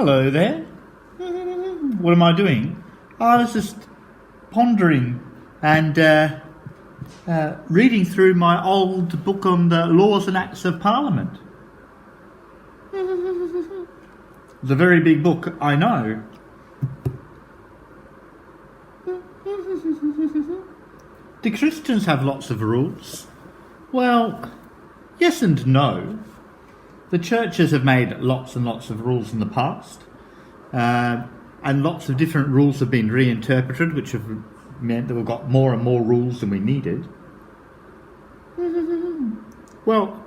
Hello there. What am I doing? I was just pondering and reading through my old book on the Laws and Acts of Parliament. It's a very big book, I know. Do Christians have lots of rules? Well, yes and no. The churches have made lots and lots of rules in the past, and lots of different rules have been reinterpreted, which have meant that we've got more and more rules than we needed. Well,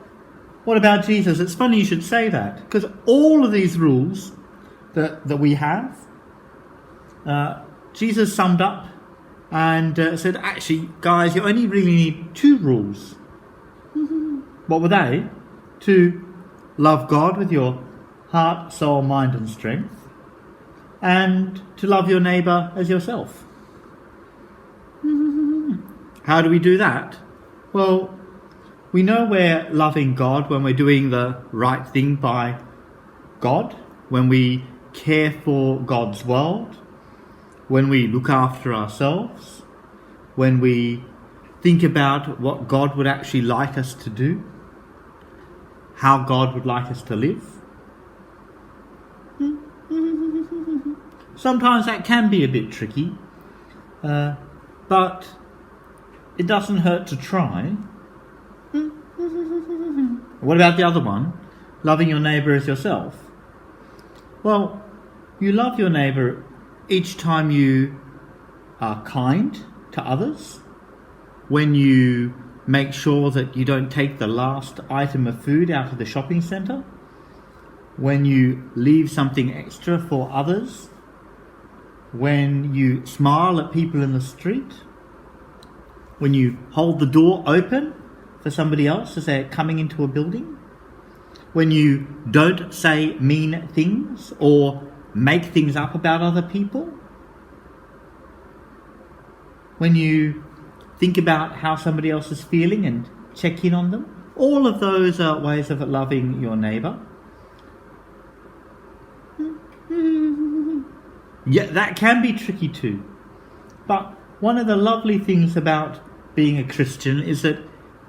what about Jesus? It's funny you should say that, because all of these rules that we have, Jesus summed up and said, actually, guys, you only really need 2 rules. What were they? To love God with your heart, soul, mind and strength, and to love your neighbour as yourself. How do we do that? Well, we know we're loving God when we're doing the right thing by God, when we care for God's world, when we look after ourselves, when we think about what God would actually like us to do, how God would like us to live. Sometimes that can be a bit tricky, but it doesn't hurt to try. What about the other one? Loving your neighbour as yourself. Well, you love your neighbour each time you are kind to others, when you make sure that you don't take the last item of food out of the shopping centre, when you leave something extra for others, when you smile at people in the street, when you hold the door open for somebody else as they're coming into a building, when you don't say mean things or make things up about other people, when you think about how somebody else is feeling and check in on them. All of those are ways of loving your neighbour. Yeah, that can be tricky too. But one of the lovely things about being a Christian is that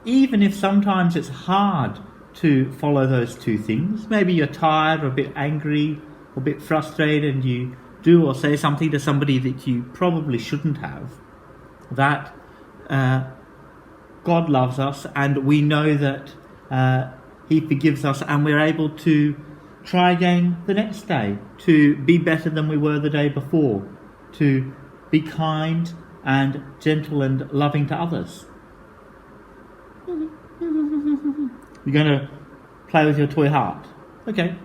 even if sometimes it's hard to follow those 2 things, maybe you're tired or a bit angry or a bit frustrated and you do or say something to somebody that you probably shouldn't have, that God loves us and we know that He forgives us and we're able to try again the next day, to be better than we were the day before, to be kind and gentle and loving to others. You're going to play with your toy heart. Okay.